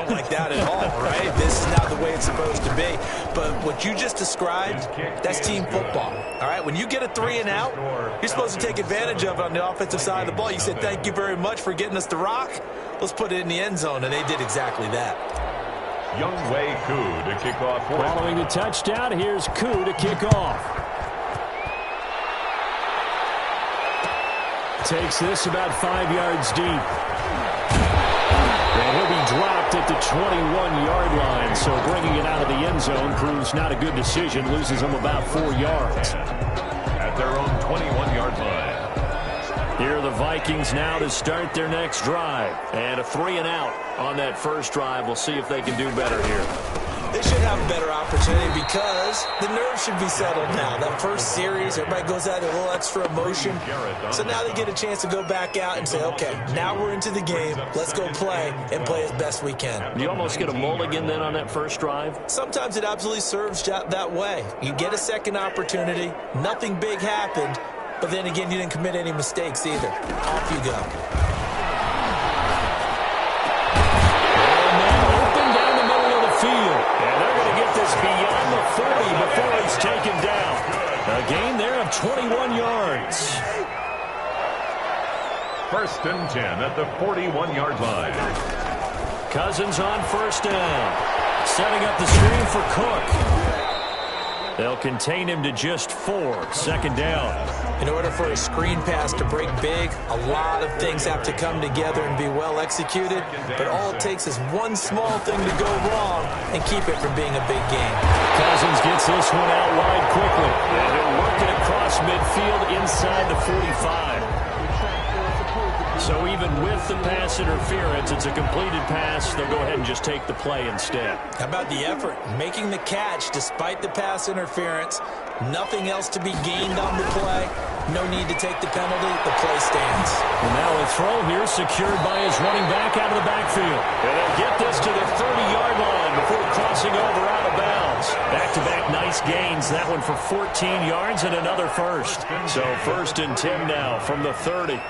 don't like that at all, right? This is not the way it's supposed to be. But what you just described, that's team football, all right? When you get a 3 and out, you're supposed to take advantage of it on the offensive side of the ball. You said, thank you very much for getting us the rock. Let's put it in the end zone, and they did exactly that. Younghoe Koo to kick off. Following the touchdown, here's Koo to kick off. Takes this about 5 yards deep. And he'll be dropped at the 21-yard line, so bringing it out of the end zone proves not a good decision. Loses him about 4 yards. At their own 21-yard line. Here are the Vikings now to start their next drive. And a 3 and out on that first drive. We'll see if they can do better here. They should have a better opportunity because the nerves should be settled now. That first series, everybody goes out with a little extra emotion. So now they get a chance to go back out and say, okay, now we're into the game. Let's go play and play as best we can. Do you almost get a mulligan then on that first drive? Sometimes it absolutely serves that way. You get a second opportunity. Nothing big happened. But then again, you didn't commit any mistakes either. Off you go. And now open down the middle of the field. And they're going to get this beyond the 40 before he's taken down. A gain there of 21 yards. 1st and 10 at the 41-yard line. Cousins on first down. Setting up the screen for Cook. They'll contain him to just 4. 2nd down. In order for a screen pass to break big, a lot of things have to come together and be well executed. But all it takes is one small thing to go wrong and keep it from being a big game. Cousins gets this one out wide quickly. And he'll work it across midfield inside the 45. So even with the pass interference, it's a completed pass. They'll go ahead and just take the play instead. How about the effort? Making the catch despite the pass interference. Nothing else to be gained on the play. No need to take the penalty. The play stands. And now a throw here secured by his running back out of the backfield. And they'll get this to the 30-yard line before crossing over out of bounds. Back-to-back nice gains. That one for 14 yards and another first. So 1st and 10 now from the 30.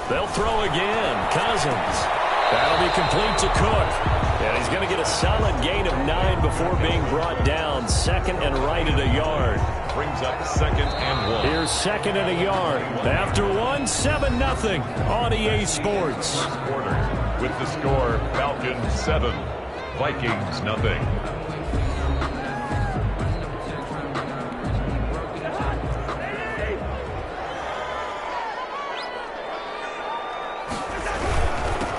They'll throw again. Cousins. That'll be complete to Cook. And he's going to get a solid gain of 9 before being brought down. 2nd and right at a yard. Brings up 2nd and 1. Here's 2nd and a yard. After 1, 7-0 on EA Sports. Quarter with the score, Falcons 7, Vikings 0.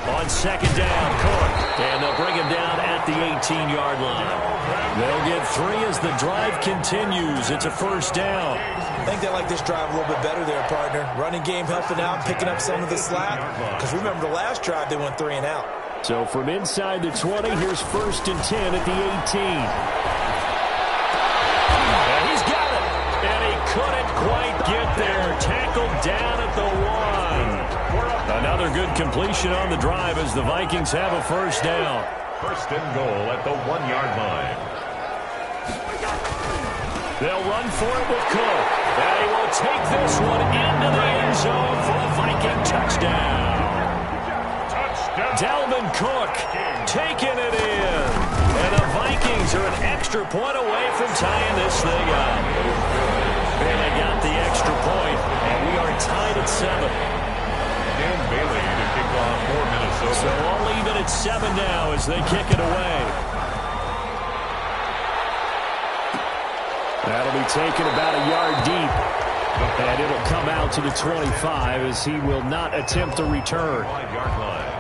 On 2nd down, Cook. And they'll bring him down at the 18-yard line. They'll get 3 as the drive continues. It's a 1st down. I think they like this drive a little bit better there, partner. Running game helping out, picking up some of the slack. Because remember, the last drive, they went 3 and out. So from inside the 20, here's 1st and 10 at the 18. And he's got it. And he couldn't quite get there. Tackled down at the 1. Another good completion on the drive as the Vikings have a 1st down. 1st and goal at the 1-yard line. They'll run for it with Cook. And he will take this one into the end zone for a Viking touchdown. Dalvin Cook taking it in. And the Vikings are an extra point away from tying this thing up. And they got the extra point, and we are tied at 7. Dan Bailey to kick off for Minnesota. So all even at 7 now as they kick it away. That'll be taken about a yard deep. And it'll come out to the 25 as he will not attempt a return. 5-yard line.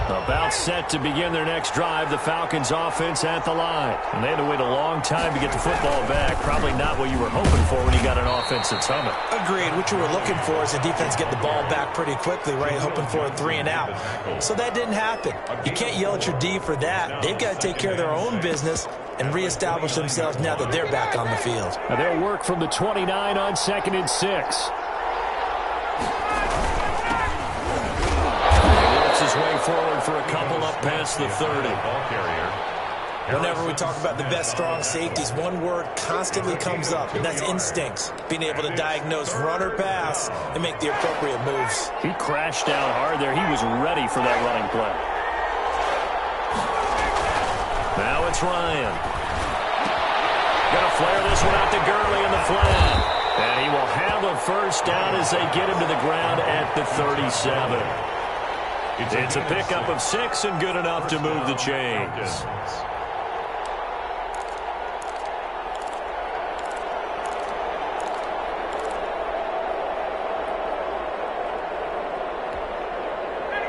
About set to begin their next drive, the Falcons offense at the line. And they had to wait a long time to get the football back. Probably not what you were hoping for when you got an offense that's humming. Agreed. What you were looking for is the defense get the ball back pretty quickly, right? Hoping for a 3 and out. So that didn't happen. You can't yell at your D for that. They've got to take care of their own business and reestablish themselves now that they're back on the field. Now they'll work from the 29 on 2nd and 6. His way forward for a couple up past the 30. Ball carrier Whenever we talk about the best strong safeties, one word constantly comes up, and that's instincts. Being able to diagnose run or pass and make the appropriate moves. He crashed down hard there. He was ready for that running play. Now it's Ryan. Gonna flare this one out to Gurley in the flat. And he will have a first down as they get him to the ground at the 37. It's a pickup of 6 and good enough to move the chains.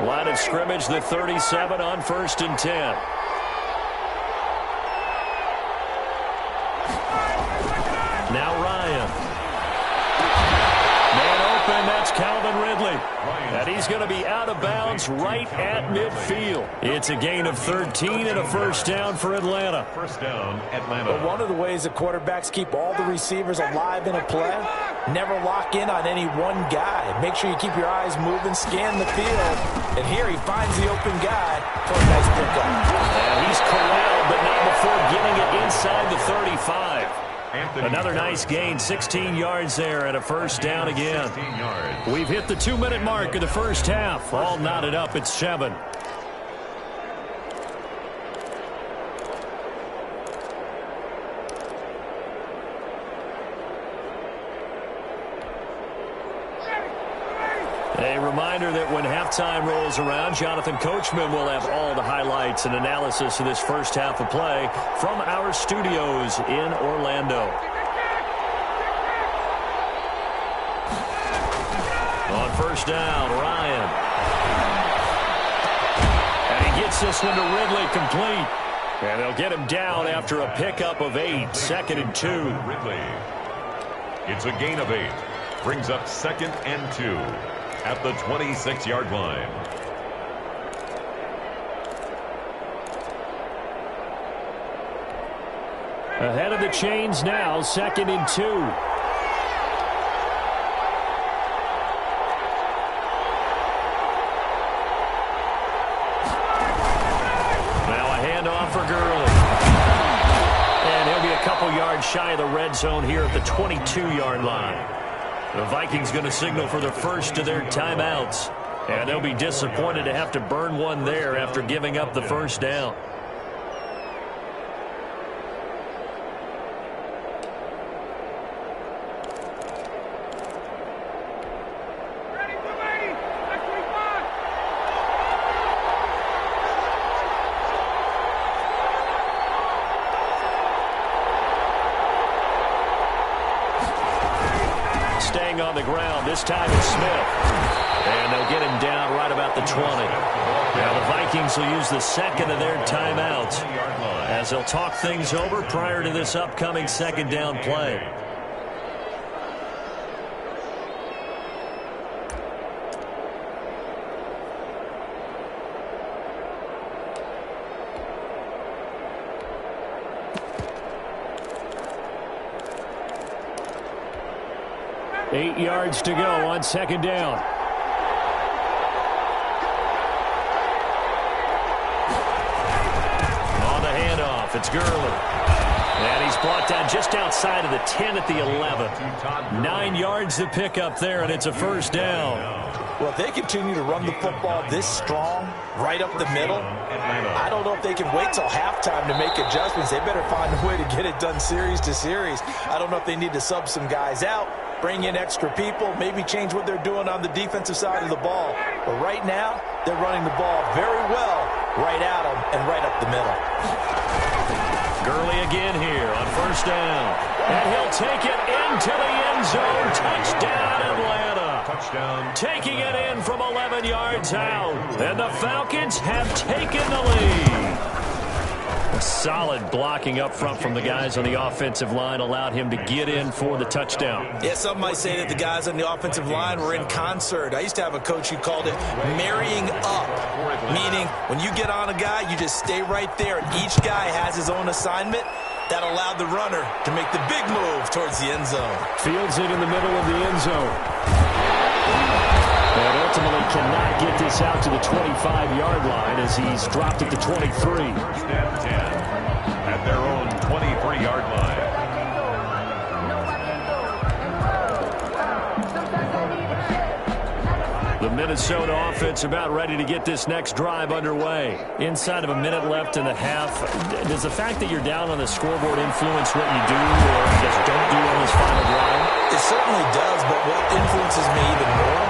Line of scrimmage, the 37 on 1st and 10. Now Ryan. Man open, that's Calvin Ridley. And he's going to be out of bounds right at midfield. It's a gain of 13 and a first down for Atlanta. First down, Atlanta. But one of the ways that quarterbacks keep all the receivers alive in a play, never lock in on any one guy. Make sure you keep your eyes moving, scan the field. And here he finds the open guy for a nice pickup. And he's corralled, but not before getting it inside the 35. Another nice gain, 16 yards there and a first down again. We've hit the 2-minute mark of the first half. All knotted up at 7. A reminder that when halftime rolls around, Jonathan Coachman will have all the highlights and analysis of this first half of play from our studios in Orlando. On first down, Ryan. And he gets this one to Ridley complete. And they'll get him down after a pickup of 8, 2nd and 2. Ridley. It's a gain of 8. Brings up 2nd and 2. At the 26-yard line. Ahead of the chains now, 2nd and 2. Now a handoff for Gurley. And he'll be a couple yards shy of the red zone here at the 22-yard line. The Vikings going to signal for the first of their timeouts. And they'll be disappointed to have to burn one there after giving up the first down. Staying on the ground, this time it's Smith. And they'll get him down right about the 20. Now the Vikings will use the second of their timeouts as they'll talk things over prior to this upcoming second down play. Eight yards to go on second down. On the handoff, it's Gurley. And he's brought down just outside of the 10 at the 11. 9 yards to pick up there, and it's a first down. Well, if they continue to run the football this strong, right up the middle, I don't know if they can wait till halftime to make adjustments. They better find a way to get it done series to series. I don't know if they need to sub some guys out, bring in extra people, maybe change what they're doing on the defensive side of the ball. But right now, they're running the ball very well right at them and right up the middle. Gurley again here on first down. And he'll take it into the end zone. Touchdown, Atlanta. Touchdown. Taking it in from 11 yards out. And the Falcons have taken the lead. Solid blocking up front from the guys on the offensive line allowed him to get in for the touchdown. Yeah, some might say that the guys on the offensive line were in concert. I used to have a coach who called it marrying up, meaning when you get on a guy, you just stay right there, and each guy has his own assignment. That allowed the runner to make the big move towards the end zone. Fields it in the middle of the end zone. And ultimately cannot get this out to the 25-yard line as he's dropped at the 23. First and 10. at their own 23-yard line. The Minnesota offense about ready to get this next drive underway. Inside of a minute left in the half, does the fact that you're down on the scoreboard influence what you do or just don't do on this final drive? It certainly does, but what influences me even more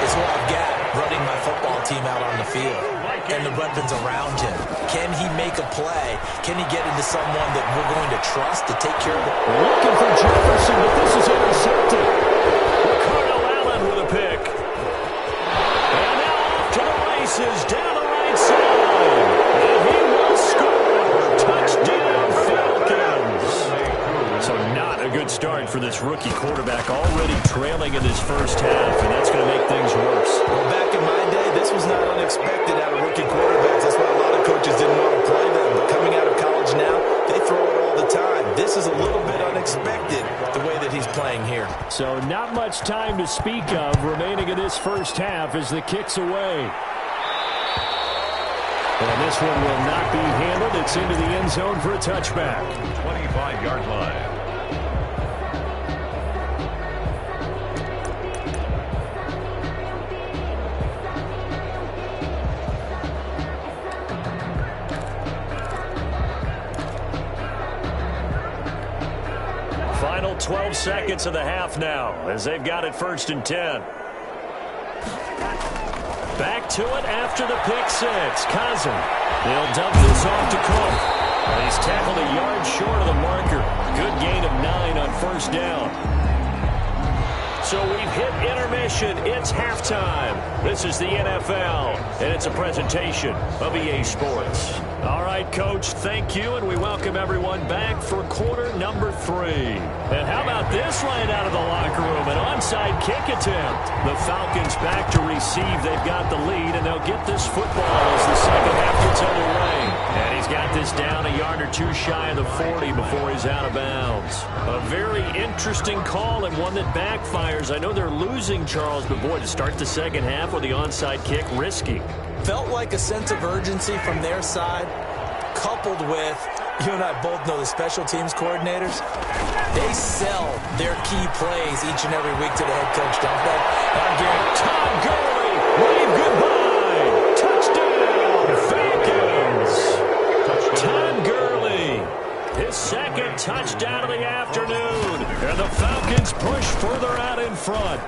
is what I've got running my football team out on the field and the weapons around him. Can he make a play? Can he get into someone that we're going to trust to take care of it? Looking for Jefferson, but this is intercepted. Ricardo Allen with a pick. And now off to the races down the right side. And he will score. Touchdown, Falcons. So not a good start for this rookie quarterback, already trailing in this first half, and that's going to make things worse. Well, back in my day, this was not unexpected out of rookie quarterbacks. That's why a lot of coaches didn't want to play them. But coming out of college now, they throw it all the time. This is a little bit unexpected, the way that he's playing here. So not much time to speak of remaining in this first half as the kick's away. And this one will not be handled. It's into the end zone for a touchback. 25-yard line. Final 12 seconds of the half now as they've got it 1st and 10. Back to it after the pick six. Cousin. They'll dump this off to Cook. And he's tackled a yard short of the marker. Good gain of 9 on 1st down. So we've hit intermission. It's halftime. This is the NFL, and it's a presentation of EA Sports. All right, Coach, thank you, and we welcome everyone back for quarter number 3. And how about this right out of the locker room? An onside kick attempt. The Falcons back to receive. They've got the lead, and they'll get this football as the second half gets underway. And he's got this down a yard or two shy of the 40 before he's out of bounds. A very interesting call and one that backfires. I know they're losing, Charles, but boy, to start the second half with the onside kick, risky. Felt like a sense of urgency from their side, coupled with, you and I both know the special teams coordinators, they sell their key plays each and every week to the head coach, don't they? I guarantee Todd Gurley, wave goodbye. Touchdown, Falcons. Todd Gurley, his second touchdown of the afternoon. And the Falcons push further out in front.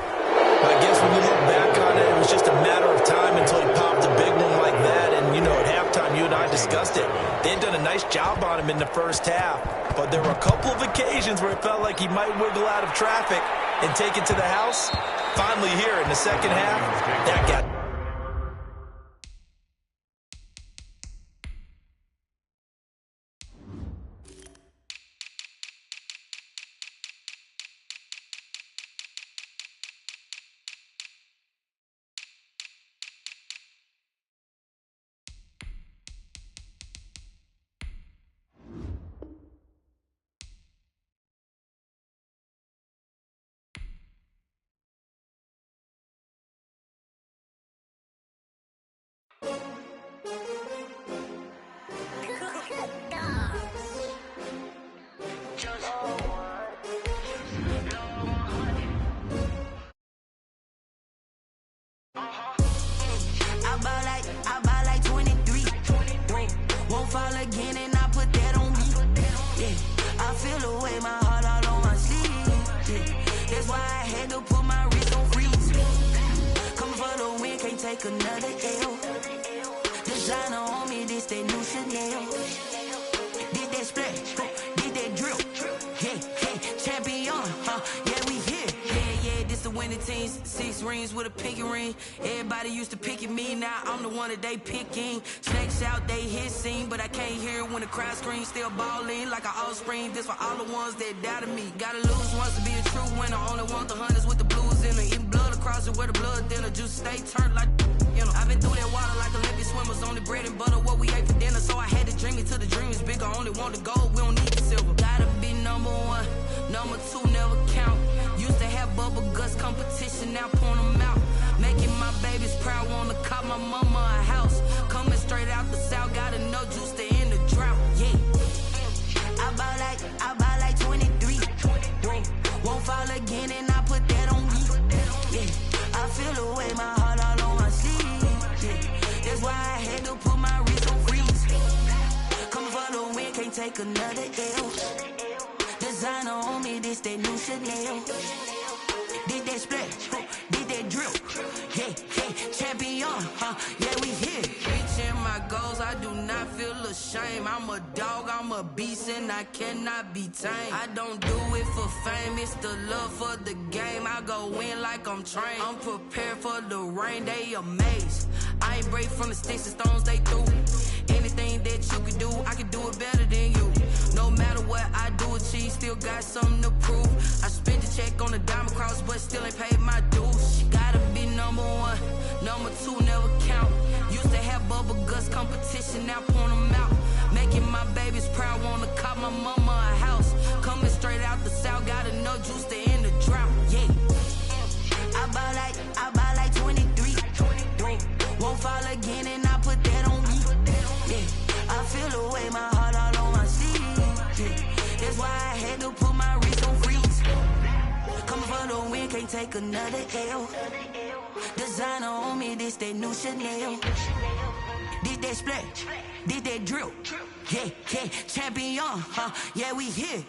I guess when you look back on it, it was just a matter of time until he popped a big one like that. And, you know, at halftime, you and I discussed it. They had done a nice job on him in the first half. But there were a couple of occasions where it felt like he might wiggle out of traffic and take it to the house. Finally here in the second half, that got... I buy like 23. Won't fall again and I put that on me. Yeah, I feel the way, my heart all on my sleeve. Yeah, that's why I had to put my wrist on freeze. Coming for the win, can't take another L. Designer on me, this that new Chanel. Did that splash, did that drill. Yeah, champion, yeah, we here. Yeah, this the winning team. 6 rings with a pinky ring. Everybody used to picking me, now I'm the one that they picking. Snakes out, they hit scene, but I can't hear it when the crowd screams. Still balling like an offspring. This for all the ones that doubted me. Gotta lose once to be a true winner. Only want the hunters with the blues in it. Eating blood across it where the blood dinner. Juice stay turned like, you know. I've been through that water like Olympic swimmers. Only bread and butter, what we ate for dinner. So I had to dream it till the dream is bigger. Only want the gold, we don't need the silver. Gotta be number 1, number 2 never count. Used to have bubble guts competition, now point them out. Making my babies proud, wanna cop my mama a house. Coming straight out the south, got enough juice to end the drought, yeah. take another L. Designer on me, this that new Chanel. Did that splash, did that drill. Yeah, yeah, champion, yeah, we here. Reaching my goals, I do not feel ashamed. I'm a dog, I'm a beast, and I cannot be tamed. I don't do it for fame, it's the love for the game. I go in like I'm trained. I'm prepared for the rain, they amazed. I ain't brave from the sticks and stones they threw. Anything that you can do, I can do it better than you. No matter what I do, achieve, still got something to prove. I spent the check on the diamond cross, but still ain't paid my dues. Gotta be number one, number two never count. Used to have bubble guts competition, now point them out. Making my babies proud, wanna cop my mama a house. Coming straight out the south, got enough juice to end the drought. Yeah, I buy like 23. Won't fall again, and I put that on me. Yeah, I feel the way, my heart all on my sleeve. Yeah, that's why I had to put my wrist on freeze. Coming for the win, can't take another L. Designer on me, this that new Chanel. Did that splash, did that drill. Yeah, yeah, champion, yeah, we here.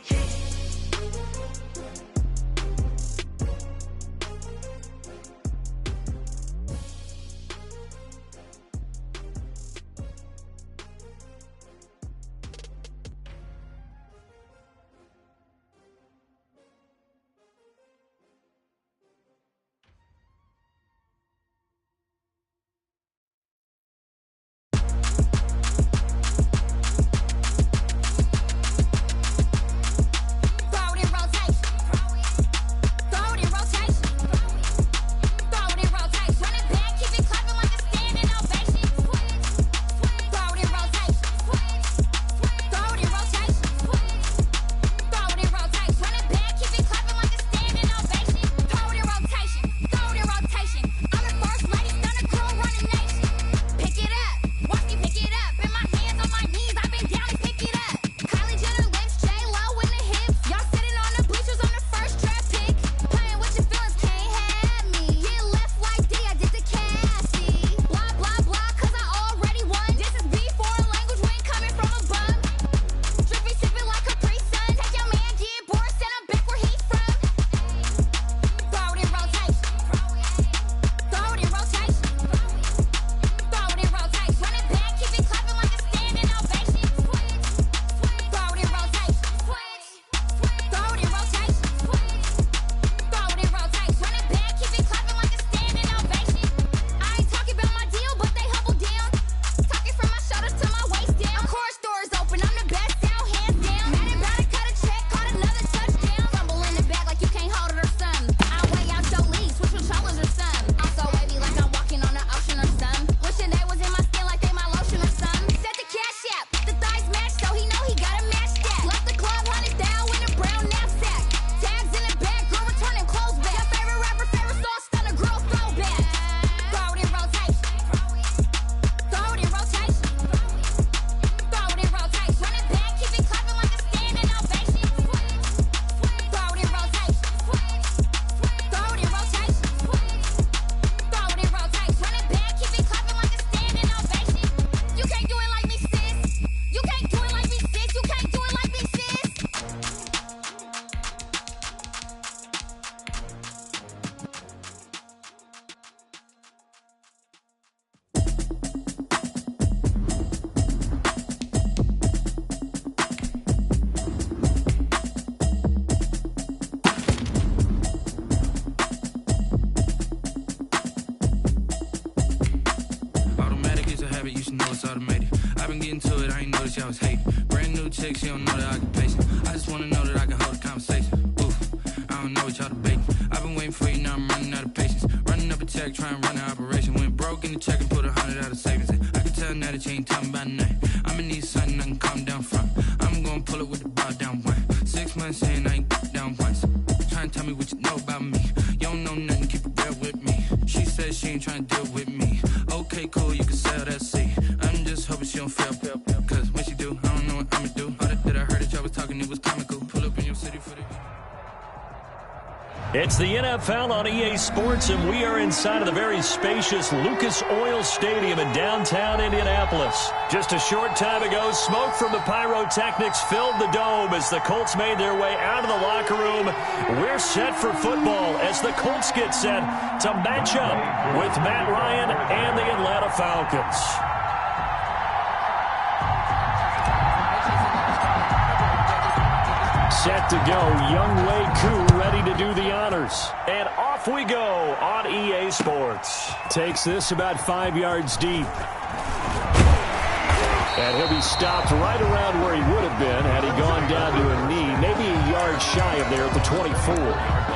I was hating. Brand new chick, she don't know the occupation. I just wanna know that I can hold a conversation. Oof, I don't know what y'all debating. I've been waiting for you, now I'm running out of patience. Running up a check, trying to run an operation. Went broke in the check and put 100 out of savings. I can tell now that you ain't talking about nothing. I'ma need something I can calm down from. I'm gonna pull it with the bar down one. 6 months in, I ain't down once. Trying to tell me what you know about me. You don't know nothing, keep it real with me. She says she ain't trying to deal with me. Okay, cool, you can sell that seat. I'm just hoping she don't fail. Cause when she do, I don't know what I'ma do. All that I heard that y'all was talking, it was comical. Pull up in your city for the... It's the NFL on EA Sports, and we are inside of the very spacious Lucas Oil Stadium in downtown Indianapolis. Just a short time ago, smoke from the pyrotechnics filled the dome as the Colts made their way out of the locker room. We're set for football as the Colts get set to match up with Matt Ryan and the Atlanta Falcons. Set to go, Younghoe Koo ready to do the honors. And off we go on EA Sports. Takes this about 5 yards deep. And he'll be stopped right around where he would have been had he gone down to a knee, maybe a yard shy of there at the 24.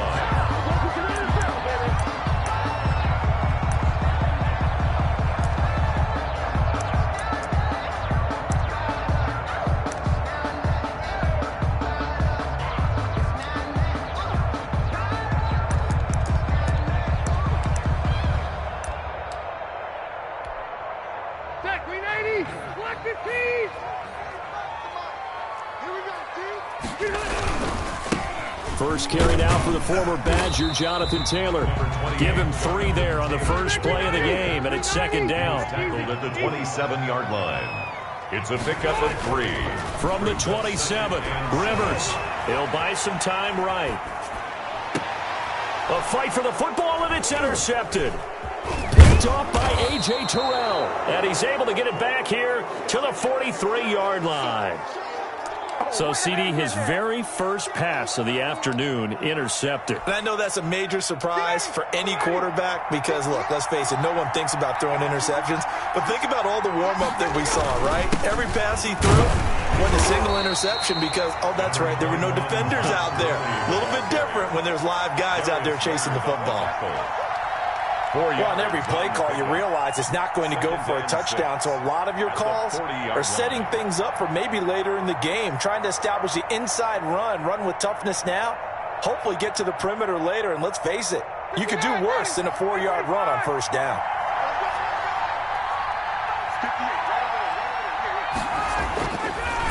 First carry now for the former Badger, Jonathan Taylor. Give him 3 there on the first play of the game, and it's second down. Tackled at the 27-yard line. It's a pickup of 3. From the 27, Rivers. He'll buy some time right. A fight for the football, and it's intercepted. Picked off by A.J. Terrell, and he's able to get it back here to the 43-yard line. So, CD, his very first pass of the afternoon intercepted. And I know that's a major surprise for any quarterback because, look, let's face it, no one thinks about throwing interceptions. But think about all the warm-up that we saw, right? Every pass he threw wasn't a single interception because, oh, that's right, there were no defenders out there. A little bit different when there's live guys out there chasing the football. Well, on every play call, you realize it's not going to go for a touchdown, so a lot of your calls are setting things up for maybe later in the game, trying to establish the inside run with toughness now, hopefully get to the perimeter later, and let's face it, you could do worse than a 4-yard run on first down.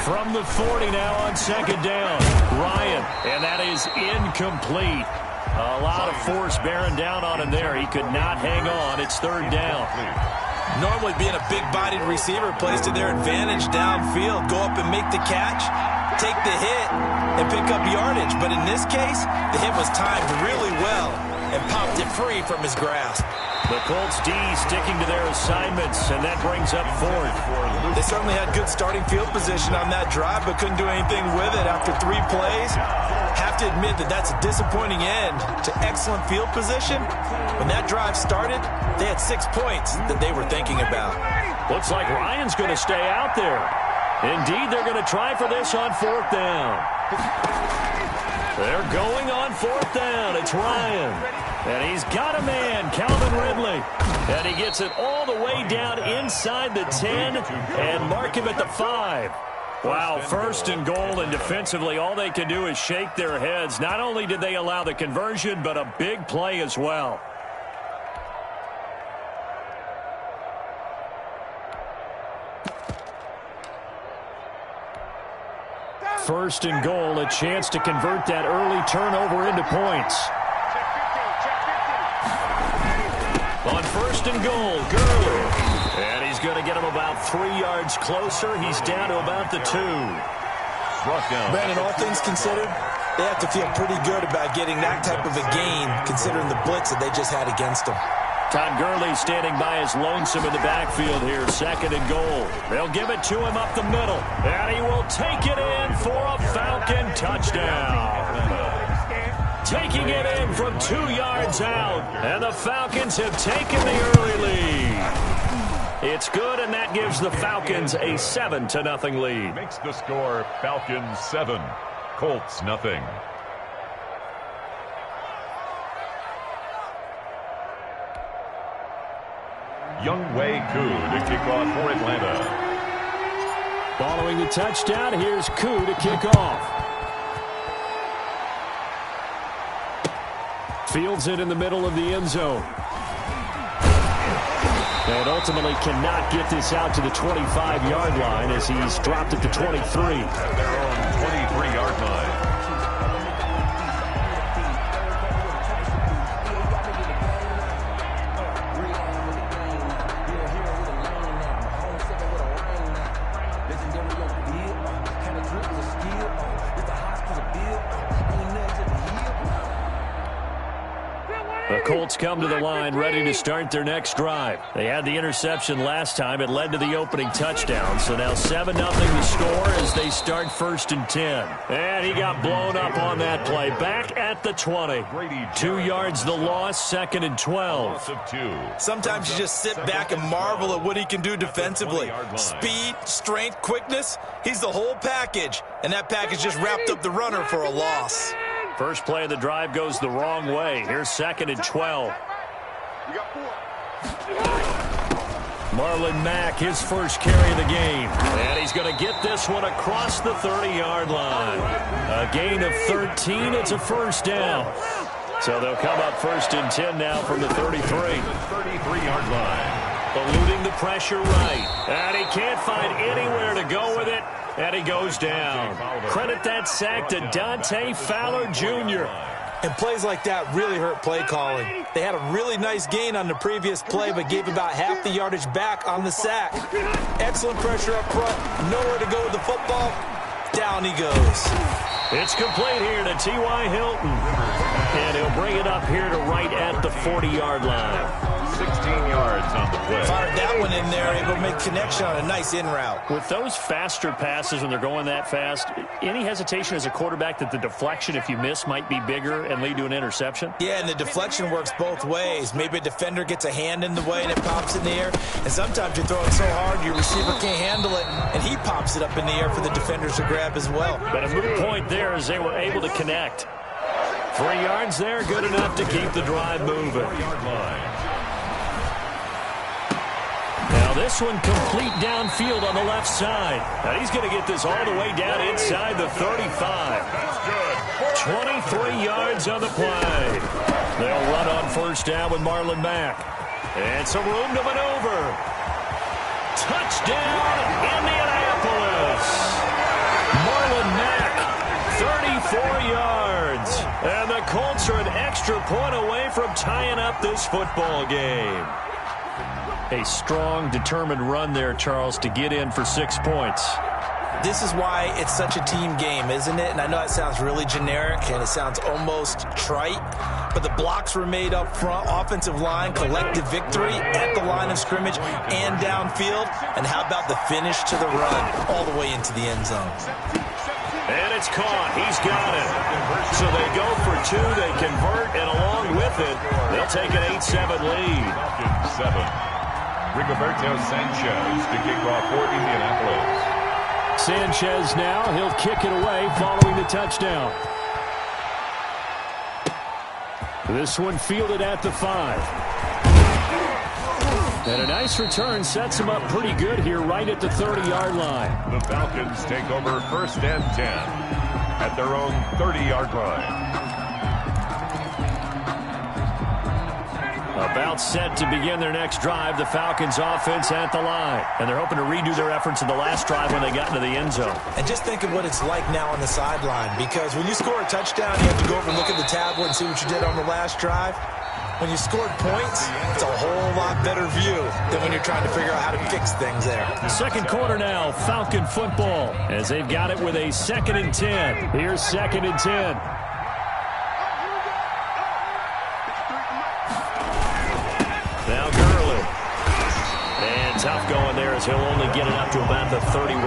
From the 40 now on second down, Ryan, and that is incomplete. A lot of force bearing down on him there. He could not hang on. It's third down. Normally being a big-bodied receiver plays to their advantage downfield. Go up and make the catch, take the hit, and pick up yardage. But in this case, the hit was timed really well and popped it free from his grasp. The Colts D sticking to their assignments, and that brings up fourth. They certainly had good starting field position on that drive, but couldn't do anything with it after 3 plays. Have to admit that that's a disappointing end to excellent field position. When that drive started, they had 6 points that they were thinking about. Looks like Ryan's going to stay out there. Indeed, they're going to try for this on fourth down. They're going on fourth down. It's Ryan. And he's got a man, Calvin Ridley. And he gets it all the way down inside the 10 and mark him at the 5. Wow, first and goal, and defensively all they can do is shake their heads. Not only did they allow the conversion, but a big play as well. First and goal, a chance to convert that early turnover into points. On first and goal, Gurley. And he's going to get him about 3 yards closer. He's down to about the 2. Brandon, all things considered, they have to feel pretty good about getting that type of a gain, considering the blitz that they just had against them. Todd Gurley standing by his lonesome in the backfield here, second and goal. They'll give it to him up the middle, and he will take it in for a Falcon touchdown. Taking it in from 2 yards out, and the Falcons have taken the early lead. It's good, and that gives the Falcons a 7-0 lead. Makes the score Falcons 7, Colts 0. Younghoe Koo to kick off for Atlanta. Following the touchdown, here's Koo to kick off. Fields it in the middle of the end zone. And ultimately cannot get this out to the 25-yard line as he's dropped at the 23. Their own 23-yard line. The Colts come to the line ready to start their next drive. They had the interception last time. It led to the opening touchdown. So now 7-0 the score as they start 1st and 10. And he got blown up on that play. Back at the 20. 2 yards the loss, 2nd and 12. Sometimes you just sit back and marvel at what he can do defensively. Speed, strength, quickness. He's the whole package. And that package just wrapped up the runner for a loss. First play of the drive goes the wrong way. Here's 2nd and 12. Marlon Mack, his first carry of the game. And he's going to get this one across the 30-yard line. A gain of 13. It's a first down. So they'll come up 1st and 10 now from the 33. 33-yard line. Eluding the pressure right. And he can't find anywhere to go with it. And he goes down. Credit that sack to Dante Fowler Jr. And plays like that really hurt play calling. They had a really nice gain on the previous play, but gave about half the yardage back on the sack. Excellent pressure up front. Nowhere to go with the football. Down he goes. It's complete here to T.Y. Hilton. And he'll bring it up here to right at the 40-yard line. 16 yards on the play. Fired that one in there, able to make connection on a nice in route. With those faster passes when they're going that fast, any hesitation as a quarterback that the deflection, if you miss, might be bigger and lead to an interception? Yeah, and the deflection works both ways. Maybe a defender gets a hand in the way and it pops in the air. And sometimes you throw it so hard your receiver can't handle it, and he pops it up in the air for the defenders to grab as well. But a moot point there as they were able to connect. 3 yards there, good enough to keep the drive moving. Now this one complete downfield on the left side. And he's going to get this all the way down inside the 35. 23 yards on the play. They'll run on 1st down with Marlon Mack. And some room to maneuver. Touchdown, Indianapolis. Marlon Mack, 34 yards. And the Colts are an extra point away from tying up this football game. A strong, determined run there, Charles, to get in for 6 points. This is why it's such a team game, isn't it? And I know it sounds really generic and it sounds almost trite, but the blocks were made up front. Offensive line, collective victory at the line of scrimmage and downfield. And how about the finish to the run all the way into the end zone? And it's caught. He's got it. So they go for 2. They convert, and along with it, they'll take an 8-7 lead. 7. Rigoberto Sanchez to kick off for Indianapolis. Sanchez now. He'll kick it away following the touchdown. This one fielded at the 5. And a nice return sets him up pretty good here right at the 30-yard line. The Falcons take over 1st and 10 at their own 30-yard line. About set to begin their next drive, the Falcons offense at the line. And they're hoping to redo their efforts in the last drive when they got into the end zone. And just think of what it's like now on the sideline, because when you score a touchdown, you have to go over and look at the tablet and see what you did on the last drive. When you scored points, it's a whole lot better view than when you're trying to figure out how to fix things there. Second quarter now, Falcon football, as they've got it with a 2nd and 10. Here's 2nd and 10. Now Gurley. And tough going there as he'll only get it up to about the 31.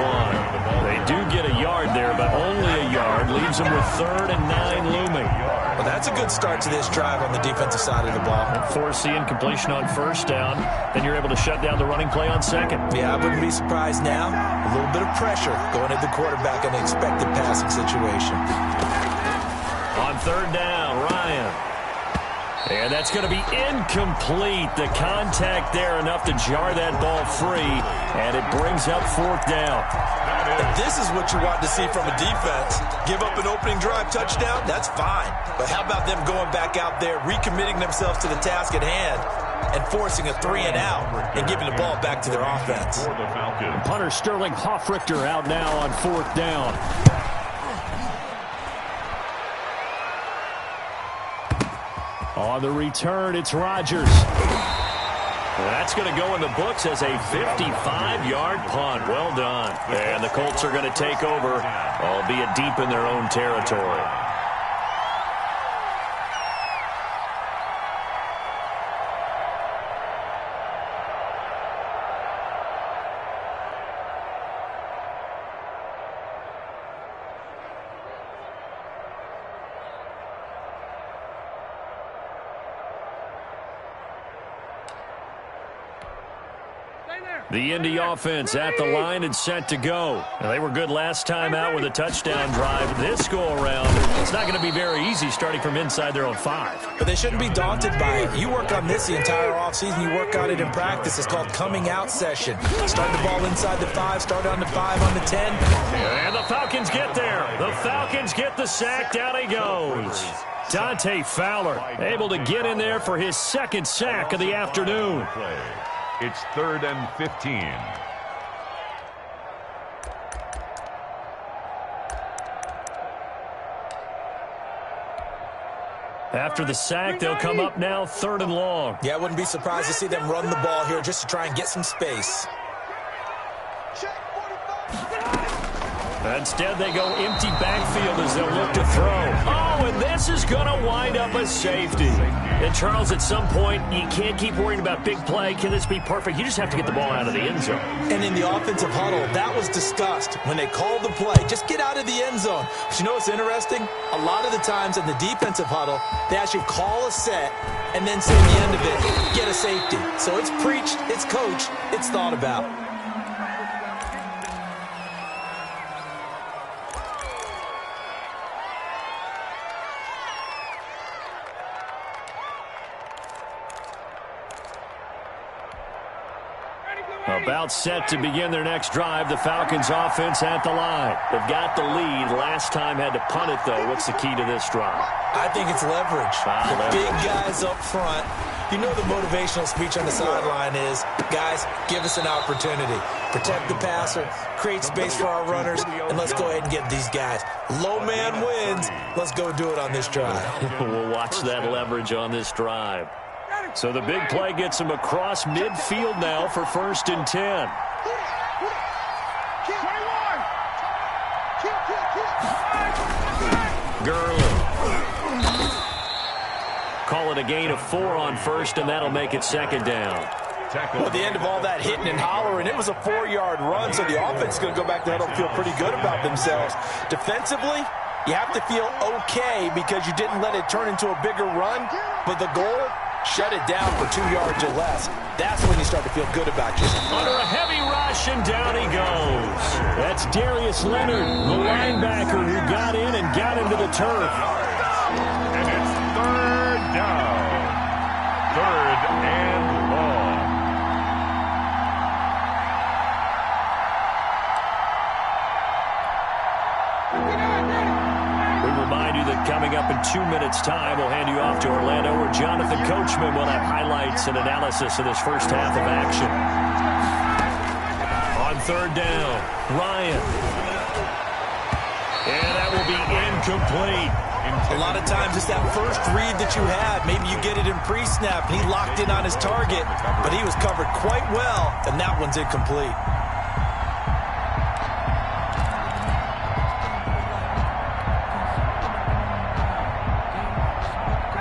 They do get a yard there, but only a yard. Leaves them with 3rd and 9 looming. Well, that's a good start to this drive on the defensive side of the ball. Force the incompletion on 1st down. Then you're able to shut down the running play on 2nd. Yeah, I wouldn't be surprised now. A little bit of pressure going at the quarterback in an expected passing situation. On 3rd down, Ryan. And that's going to be incomplete. The contact there enough to jar that ball free. And it brings up 4th down. And this is what you want to see from a defense. Give up an opening drive touchdown, that's fine. But how about them going back out there, recommitting themselves to the task at hand, and forcing a 3 and out, and giving the ball back to their offense. Punter Sterling Hoffrichter out now on 4th down. On the return, it's Rodgers. That's going to go in the books as a 55-yard punt. Well done. And the Colts are going to take over, albeit deep in their own territory. The Indy offense at the line and set to go. Now, they were good last time out with a touchdown drive. This go-around, it's not going to be very easy starting from inside their own 5. But they shouldn't be daunted by it. You work on this the entire offseason. You work on it in practice. It's called coming out session. Start the ball inside the 5, start on the 5, on the 10. And the Falcons get there. The Falcons get the sack. Down he goes. Dante Fowler able to get in there for his second sack of the afternoon. It's 3rd and 15. After the sack, they'll come up now 3rd and long. Yeah, I wouldn't be surprised to see them run the ball here just to try and get some space. Instead, they go empty backfield as they'll look to throw. Oh, and this is going to wind up a safety. And, Charles, at some point, you can't keep worrying about big play. Can this be perfect? You just have to get the ball out of the end zone. And in the offensive huddle, that was discussed when they called the play. Just get out of the end zone. But you know what's interesting? A lot of the times in the defensive huddle, they actually call a set and then say at the end of it, get a safety. So it's preached, it's coached, it's thought about. About set to begin their next drive. The Falcons offense at the line. They've got the lead. Last time had to punt it, though. What's the key to this drive? I think it's leverage. The big guys up front. You know the motivational speech on the sideline is, guys, give us an opportunity. Protect the passer, create space for our runners, and let's go ahead and get these guys. Low man wins. Let's go do it on this drive. We'll watch that leverage on this drive. So the big play gets him across midfield now for 1st and 10. Gurley. Call it a gain of 4 on 1st, and that'll make it 2nd down. Well, at the end of all that hitting and hollering, it was a 4-yard run, so the offense is going to go back there and feel pretty good about themselves. Defensively, you have to feel okay because you didn't let it turn into a bigger run, but the goal, shut it down for 2 yards or less. That's when you start to feel good about yourself. Under a heavy rush, and down he goes. That's Darius Leonard, the linebacker who got in and got into the turf. And it's 3rd down. 3rd and long. We remind you that coming up in 2 minutes' time, we'll hand you off to Orlando, where Jonathan Coachman will have highlights and analysis of this first half of action. On 3rd down, Ryan. And that will be incomplete. A lot of times it's that first read that you have. Maybe you get it in pre-snap. He locked in on his target, but he was covered quite well, and that one's incomplete.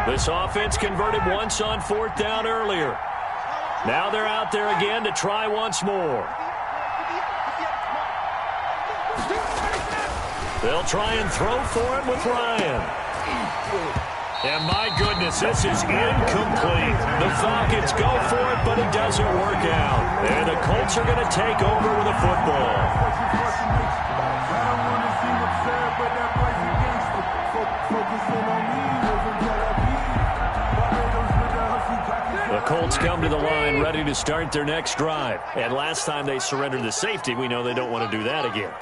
This offense converted once on 4th down earlier. Now they're out there again to try once more. They'll try and throw for it with Ryan. And my goodness, this is incomplete. The Falcons go for it, but it doesn't work out. And the Colts are going to take over with the football. The Colts come to the line ready to start their next drive. And last time they surrendered the safety, we know they don't want to do that again.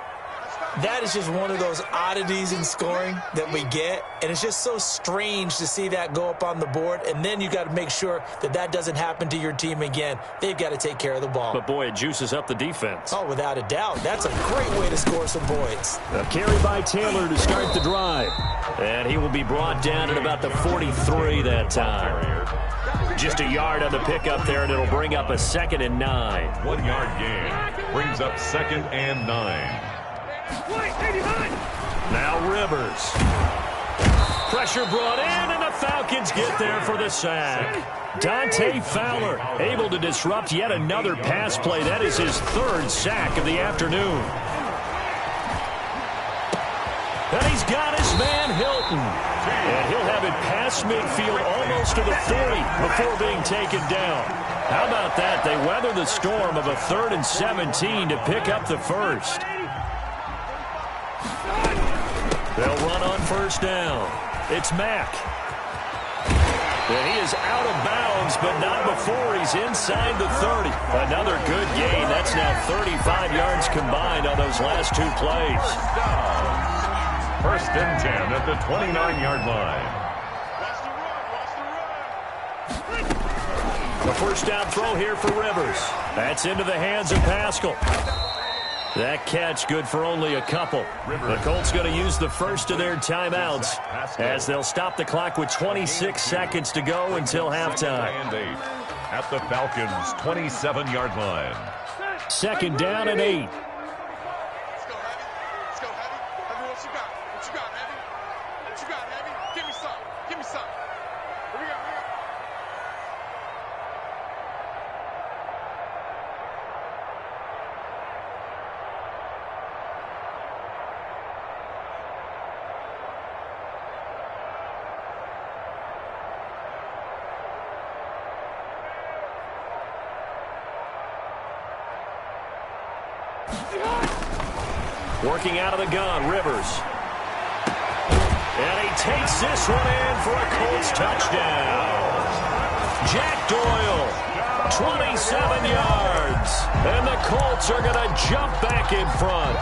That is just one of those oddities in scoring that we get, and it's just so strange to see that go up on the board, and then you got to make sure that that doesn't happen to your team again. They've got to take care of the ball. But, boy, it juices up the defense. Oh, without a doubt. That's a great way to score some points. A carry by Taylor to start the drive. And he will be brought down at about the 43 that time. Just a yard on the pickup there, and it'll bring up a 2nd and 9. 1 yard gain brings up 2nd and 9. Now Rivers. Pressure brought in, and the Falcons get there for the sack. Dante Fowler able to disrupt yet another pass play. That is his 3rd sack of the afternoon. And he's got his man Hilton. And he'll have it past midfield almost to the 40 before being taken down. How about that? They weather the storm of a 3rd and 17 to pick up the first. They'll run on first down. It's Mack. And he is out of bounds, but not before he's inside the 30. Another good gain. That's now 35 yards combined on those last 2 plays. First and 10 at the 29-yard line. The first down throw here for Rivers. That's into the hands of Pascal. That catch good for only a couple. The Colts going to use the first of their timeouts as they'll stop the clock with 26 seconds to go until halftime. At the Falcons' 27-yard line. 2nd down and 8. Let's go, Heavy. Let's go, Heavy. Heavy, what you got? What you got, Heavy? What you got, Heavy? Give me some. Give me some. Here we go. Here we go. Working out of the gun, Rivers. And he takes this one in for a Colts touchdown. Jack Doyle, 27 yards. And the Colts are going to jump back in front.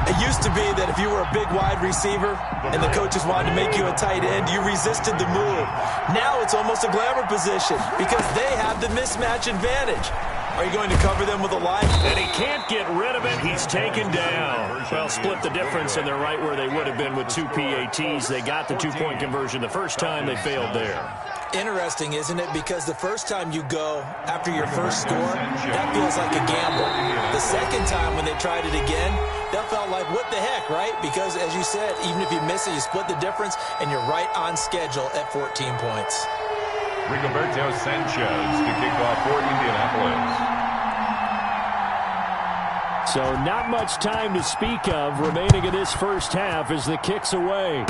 It used to be that if you were a big wide receiver and the coaches wanted to make you a tight end, you resisted the move. Now it's almost a glamour position because they have the mismatch advantage. Are you going to cover them with a line? And he can't get rid of it. He's taken down. Well, split the difference, and they're right where they would have been with 2 PATs. They got the 2-point conversion the first time. They failed there. Interesting, isn't it? Because the first time you go after your first score, that feels like a gamble. The second time when they tried it again, that felt like, what the heck, right? Because, as you said, even if you miss it, you split the difference, and you're right on schedule at 14 points. Rigoberto Sanchez to kick off for Indianapolis. So not much time to speak of remaining in this first half as the kick's away.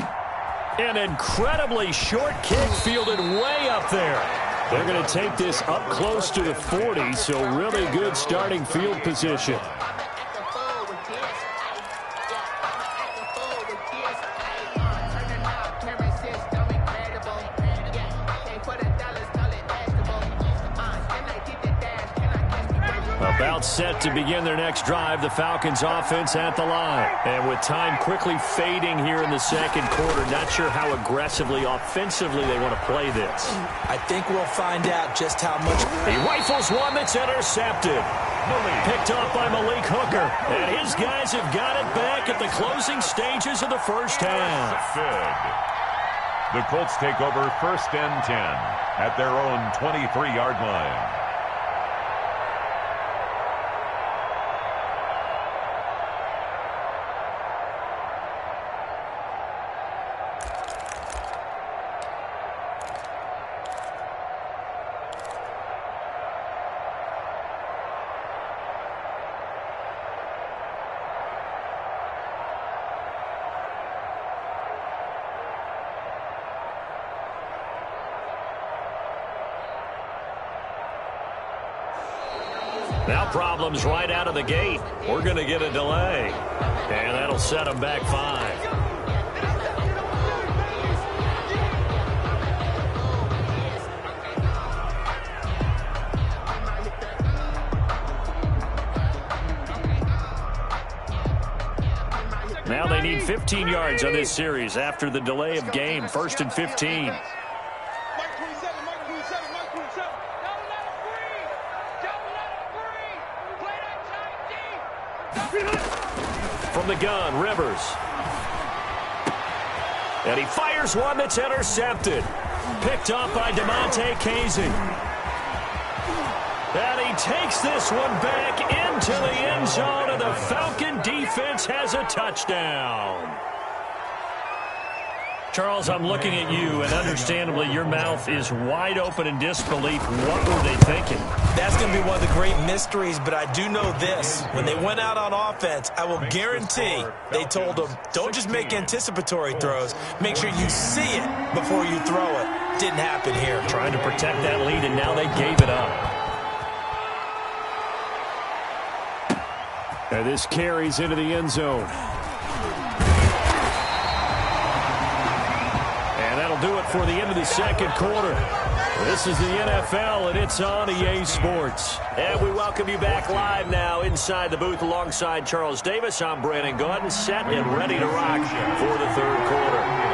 An incredibly short kick fielded way up there. They're going to take this up close to the 40, so really good starting field position. About set to begin their next drive, the Falcons offense at the line. And with time quickly fading here in the second quarter, not sure how aggressively, offensively they want to play this. I think we'll find out just how much. He rifles one that's intercepted. Picked off by Malik Hooker. And his guys have got it back at the closing stages of the first half. The Colts take over 1st and 10 at their own 23-yard line. Now problems right out of the gate. We're going to get a delay. And that'll set them back 5. Now they need 15 yards on this series after the delay of game. 1st and 15. From the gun, Rivers. And he fires one that's intercepted. Picked up by DeMonte Casey. And he takes this one back into the end zone, and the Falcon defense has a touchdown. Charles, I'm looking at you, and understandably your mouth is wide open in disbelief. What were they thinking? That's going to be one of the great mysteries, but I do know this. When they went out on offense, I will guarantee they told them, don't just make anticipatory throws. Make sure you see it before you throw it. Didn't happen here. Trying to protect that lead, and now they gave it up. And this carries into the end zone. And that'll do it for the end of the second quarter. This is the NFL, and it's on EA Sports. And we welcome you back live now inside the booth alongside Charles Davis. I'm Brandon Gaudin, set and ready to rock for the third quarter.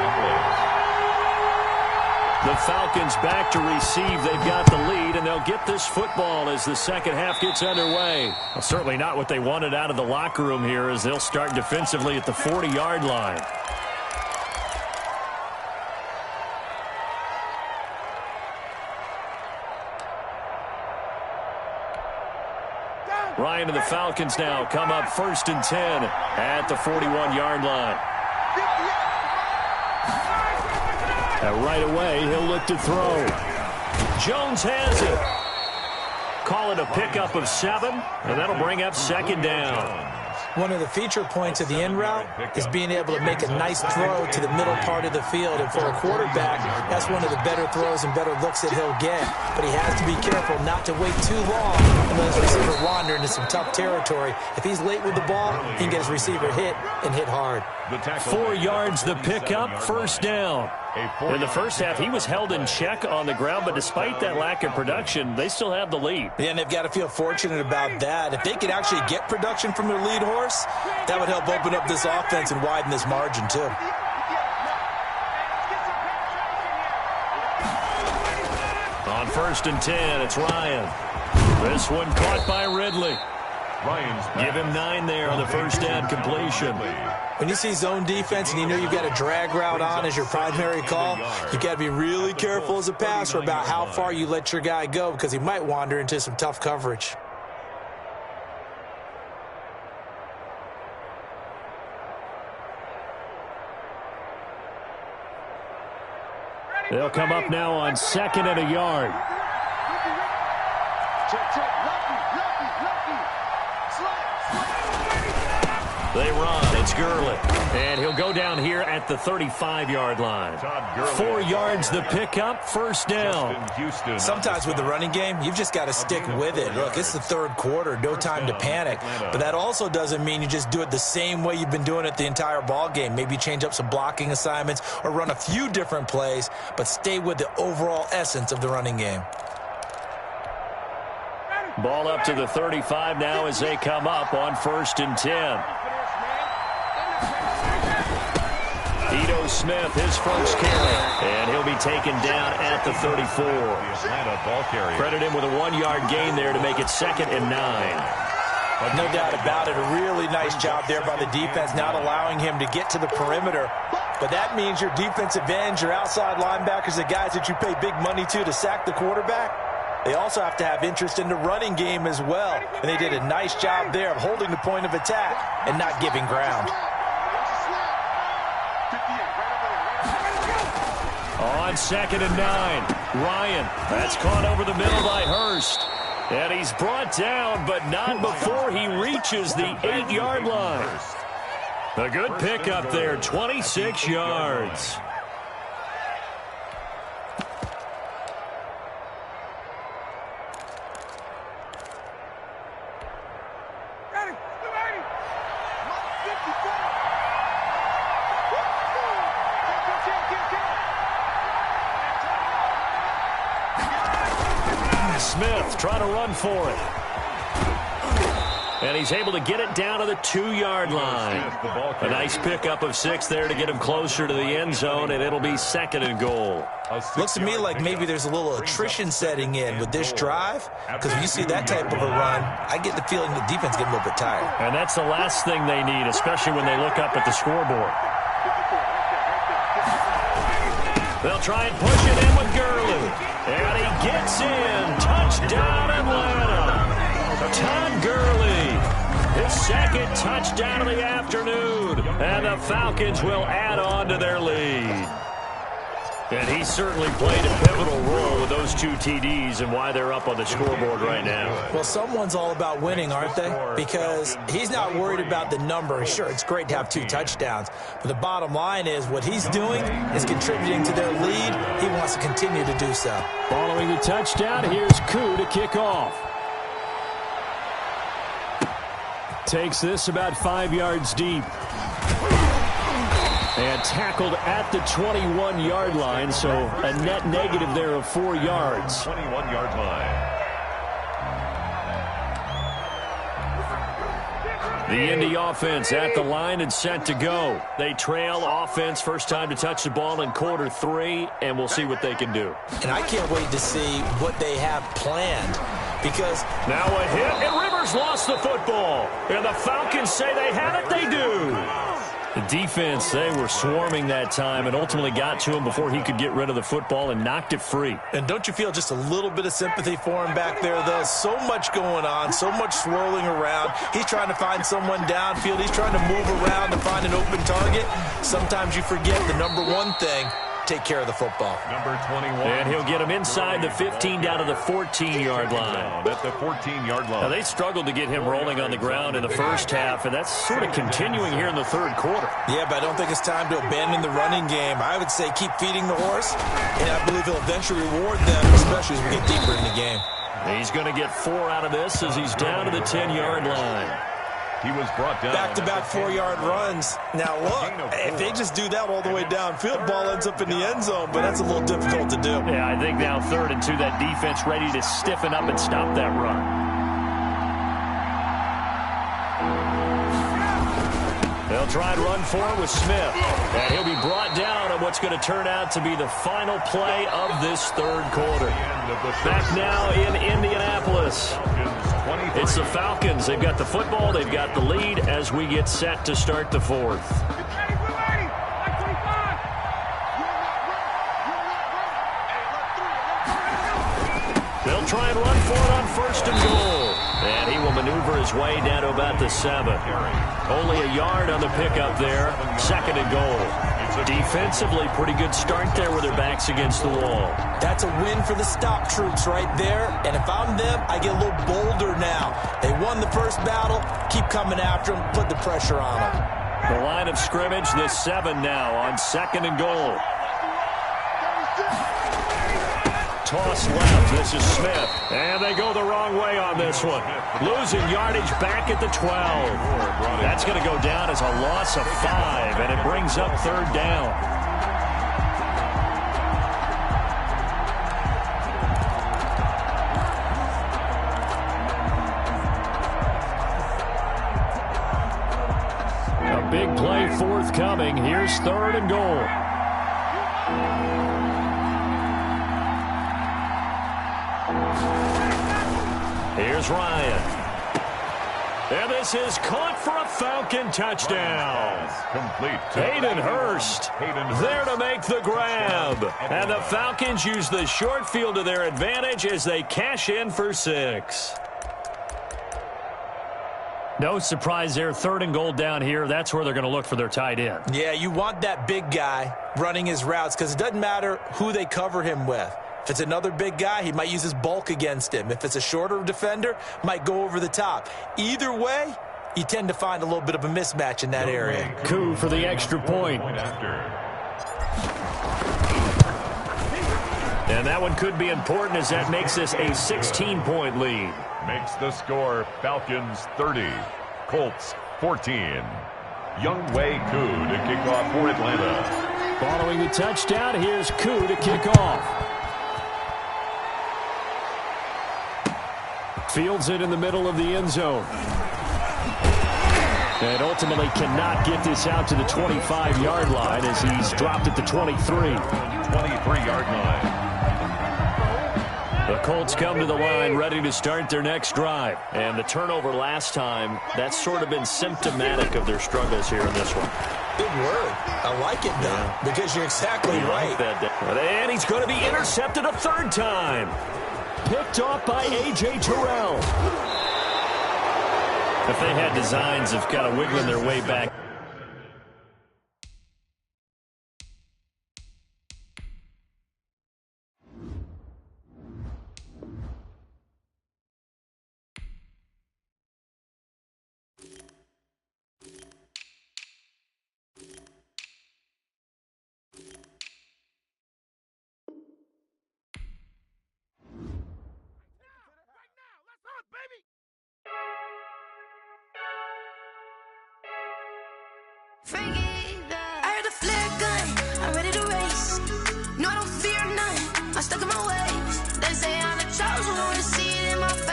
The Falcons back to receive. They've got the lead, and they'll get this football as the second half gets underway. Well, certainly not what they wanted out of the locker room here, as they'll start defensively at the 40-yard line. Ryan and the Falcons now come up 1st and 10 at the 41-yard line. Right away, he'll look to throw. Jones has it. Call it a pickup of 7, and that'll bring up 2nd down. One of the feature points of the end route is being able to make a nice throw to the middle part of the field. And for a quarterback, that's one of the better throws and better looks that he'll get. But he has to be careful not to wait too long and let his receiver wander into some tough territory. If he's late with the ball, he can get his receiver hit and hit hard. 4 yards the pickup, 1st down. In the first half, he was held in check on the ground, but despite that lack of production, they still have the lead. Yeah, and they've got to feel fortunate about that. If they could actually get production from their lead horse, that would help open up this offense and widen this margin, too. On 1st and 10, it's Ryan. This one caught by Ridley. Give him 9 there on the first down completion. When you see zone defense and you know you've got a drag route on as your primary call, you've got to be really careful as a passer about how far you let your guy go, because he might wander into some tough coverage. They'll come up now on 2nd and a yard. They run. It's Gurley. And he'll go down here at the 35-yard line. 4 yards the pickup, 1st down. Sometimes with the running game, you've just got to stick with it. Look, it's the third quarter, no time to panic. But that also doesn't mean you just do it the same way you've been doing it the entire ball game. Maybe change up some blocking assignments or run a few different plays, but stay with the overall essence of the running game. Ball up to the 35 now as they come up on 1st and 10. Ito Smith, his first carry, and he'll be taken down at the 34. Credit him with a 1-yard gain there to make it 2nd and 9. No doubt about it. A really nice job there by the defense, not allowing him to get to the perimeter. But that means your defensive ends, your outside linebackers, the guys that you pay big money to sack the quarterback, they also have to have interest in the running game as well. And they did a nice job there of holding the point of attack and not giving ground. On 2nd and 9, Ryan. That's caught over the middle by Hurst. And he's brought down, but not before he reaches the 8-yard line. A good pickup there, 26 yards. Smith trying to run for it. And he's able to get it down to the 2-yard line. A nice pickup of 6 there to get him closer to the end zone, and it'll be 2nd and goal. Looks to me like maybe there's a little attrition setting in with this drive, because when you see that type of a run, I get the feeling the defense getting a little bit tired. And that's the last thing they need, especially when they look up at the scoreboard. They'll try and push it in with Gurley. And he gets in. Touchdown, Atlanta. Todd Gurley, his 2nd touchdown of the afternoon. And the Falcons will add on to their lead. And he certainly played a pivotal role with those 2 TDs and why they're up on the scoreboard right now. Well, someone's all about winning, aren't they? Because he's not worried about the number. Sure, it's great to have 2 touchdowns. But the bottom line is what he's doing is contributing to their lead. He wants to continue to do so. Following the touchdown, here's Koo to kick off. Takes this about 5 yards deep. And tackled at the 21-yard line, so a net negative there of 4 yards. 21-yard line. The Indy offense at the line and set to go. They trail offense, first time to touch the ball in quarter 3, and we'll see what they can do. And I can't wait to see what they have planned, because now a hit, and Rivers lost the football. And the Falcons say they have it. They do. The defense, they were swarming that time and ultimately got to him before he could get rid of the football and knocked it free. And don't you feel just a little bit of sympathy for him back there, though? So much going on, so much swirling around. He's trying to find someone downfield. He's trying to move around to find an open target. Sometimes you forget the number one thing: take care of the football. Number 21. And he'll get him inside the 15 down to the 14-yard line. At the 14-yard line. Now, they struggled to get him rolling on the ground in the first half, and that's sort of continuing here in the third quarter. Yeah, but I don't think it's time to abandon the running game. I would say keep feeding the horse, and I believe he'll eventually reward them, especially as we get deeper in the game. He's going to get 4 out of this as he's down to the 10-yard line. He was brought down. Back-to-back 4-yard runs. Now, look, if they just do that all the way downfield, ball ends up in the end zone, but that's a little difficult to do. Yeah, I think now 3rd and 2, that defense ready to stiffen up and stop that run. They'll try and run for it with Smith. And he'll be brought down on what's going to turn out to be the final play of this third quarter. Back now in Indianapolis. It's the Falcons. They've got the football. They've got the lead as we get set to start the fourth. They'll try and run for it on 1st and goal. And he will maneuver his way down to about the 7. Only a yard on the pickup there. 2nd and goal. Defensively, pretty good start there with their backs against the wall. That's a win for the stop troops right there. And if I'm them, I get a little bolder now. They won the first battle. Keep coming after them. Put the pressure on them. The line of scrimmage, the 7 now on 2nd and goal. Toss left. This is Smith. And they go the wrong way on this one. Losing yardage back at the 12. That's going to go down as a loss of 5, and it brings up 3rd down. A big play forthcoming. Here's 3rd and goal. Here's Ryan. And this is caught for a Falcon touchdown. Complete. Hayden Hurst there to make the grab. And the Falcons use the short field to their advantage as they cash in for 6. No surprise there. 3rd and goal down here. That's where they're going to look for their tight end. Yeah, you want that big guy running his routes because it doesn't matter who they cover him with. If it's another big guy, he might use his bulk against him. If it's a shorter defender, might go over the top. Either way, you tend to find a little bit of a mismatch in that area. Coup for the extra point. And that one could be important as that makes this a 16-point lead. Makes the score Falcons 30, Colts 14. Younghoe Koo to kick off for Atlanta. Following the touchdown, here's Koo to kick off. Fields it in the middle of the end zone. And ultimately cannot get this out to the 25-yard line as he's dropped at the 23. 23-yard line. The Colts come to the line ready to start their next drive. And the turnover last time, that's sort of been symptomatic of their struggles here in this one. Big word. I like it, though, because you're exactly right. And he's going to be intercepted a 3rd time. Picked off by A.J. Terrell. If they had designs of kind of wiggling their way back.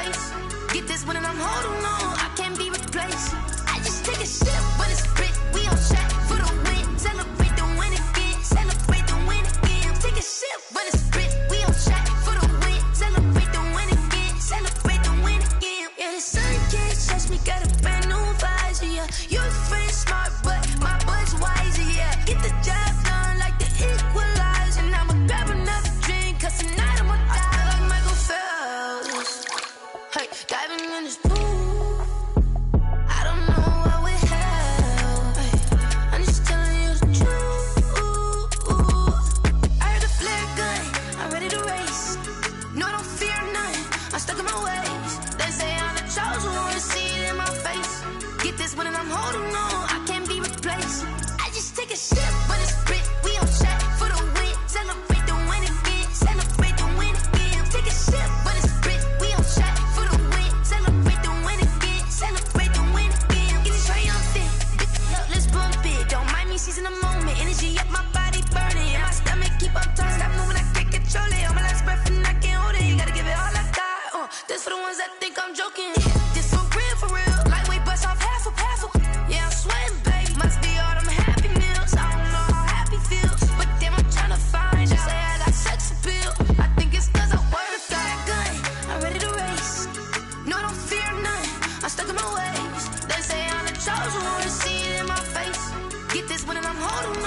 face. Get this one and I'm holding on, I can't be replaced. I just take a sip, but it's split. We on track for the win. Celebrate the win again. Celebrate the win again. Take a sip, but it's split. We on track for the win. Celebrate the win again. Celebrate the win again. Yeah, the sun can't touch me. Got a brand new visor. Yeah, your friend smart, but my bud's wiser. Yeah, get the job done like the equalizer. And I'ma grab another drink, 'cause tonight I'ma die like Michael Phelps. Hey, diving in this pool. I don't know what we have. Hey, I'm just telling you the truth. I heard the flare gun, I'm ready to race. No, I don't fear nothing, I'm stuck in my ways. They say I'm the chosen one, see it in my face. Get this one and I'm holding on, I can't be replaced. I just take a sip, but it's split. We on track for the win. Celebrate the win again. Celebrate the win again. Take a sip, but it's split. We on track for the win. Celebrate the win again. Celebrate the win again. Get it triumphant. Let's bump it. Don't mind me seizing the moment. Energy up my body burning. And my stomach keep up turning. Stop moving, I can't control it. On my last breath and I can't hold it. You gotta give it all I got. This for the ones that think I'm joking. This for real, for real. Lightweight bust off half a. Yeah, I'm sweating, babe. Must be all them happy meals. I don't know how happy feels, but damn, I'm tryna find out. Say I got sex appeal. I think it's 'cause I work that gun. I'm ready to race. No, I don't fear nothing. I'm stuck in my ways. They say I'm the chosen one, see it in my face. Get this one and I'm holding